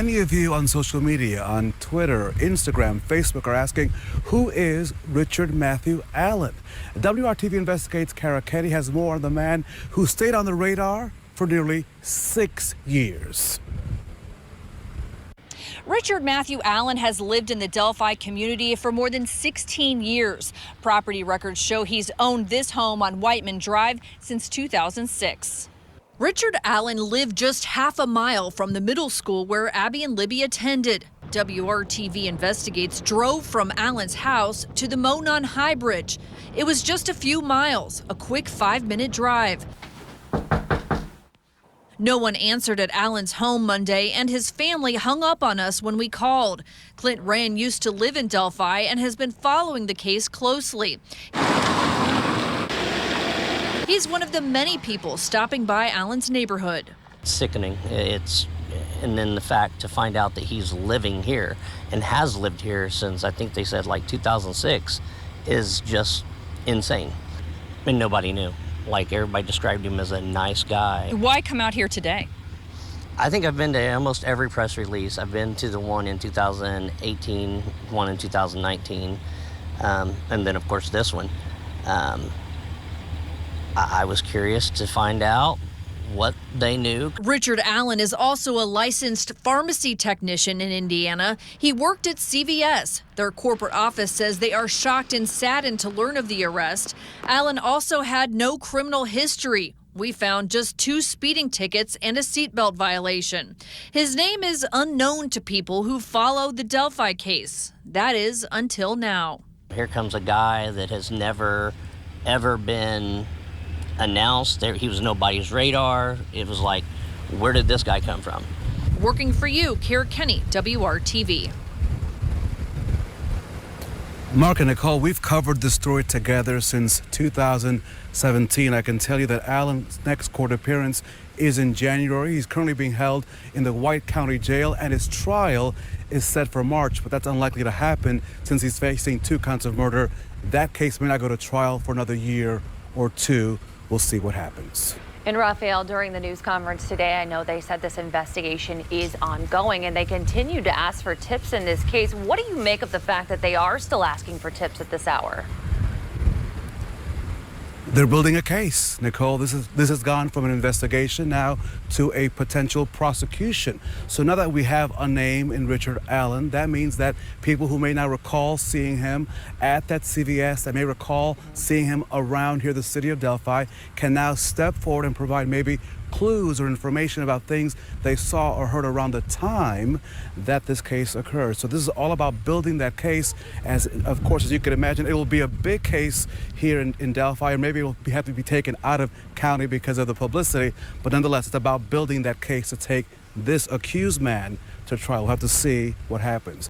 Many of you on social media, on Twitter, Instagram, Facebook, are asking, who is Richard Matthew Allen? WRTV Investigates' Kenney has more on the man who stayed on the radar for nearly 6 years. Richard Matthew Allen has lived in the Delphi community for more than 16 years. Property records show he's owned this home on Whiteman Drive since 2006. Richard Allen lived just half a mile from the middle school where Abby and Libby attended. WRTV Investigates drove from Allen's house to the Monon High Bridge. It was just a few miles, a quick 5-minute drive. No one answered at Allen's home Monday, and his family hung up on us when we called. Clint Rand used to live in Delphi and has been following the case closely. He's one of the many people stopping by Allen's neighborhood. Sickening. And then the fact to find out that he's living here and has lived here since I think they said like 2006 is just insane. And nobody knew. Like, everybody described him as a nice guy. Why come out here today? I think I've been to almost every press release. I've been to the one in 2018, one in 2019, and then of course this one. I was curious to find out what they knew. Richard Allen is also a licensed pharmacy technician in Indiana. He worked at CVS. Their corporate office says they are shocked and saddened to learn of the arrest. Allen also had no criminal history. We found just 2 speeding tickets and a seatbelt violation. His name is unknown to people who follow the Delphi case. That is, until now. Here comes a guy that has never, ever been announced. He was nobody's radar. It was like, where did this guy come from? Working for you, Kenney, WRTV. Mark and Nicole, we've covered this story together since 2017. I can tell you that Allen's next court appearance is in January. He's currently being held in the White County Jail, and his trial is set for March, but that's unlikely to happen since he's facing 2 counts of murder. That case may not go to trial for another year or 2. We'll see what happens. And Rafael, during the news conference today, I know they said this investigation is ongoing and they continue to ask for tips in this case. What do you make of the fact that they are still asking for tips at this hour? They're building a case, Nicole. This has gone from an investigation now to a potential prosecution. So now that we have a name in Richard Allen, that means that people who may not recall seeing him at that CVS, that may recall seeing him around here, the city of Delphi, can now step forward and provide maybe clues or information about things they saw or heard around the time that this case occurred. So this is all about building that case. As of course, as you can imagine, it will be a big case here in Delphi, or maybe it will have to be taken out of county because of the publicity. But nonetheless, it's about building that case to take this accused man to trial. We'll have to see what happens.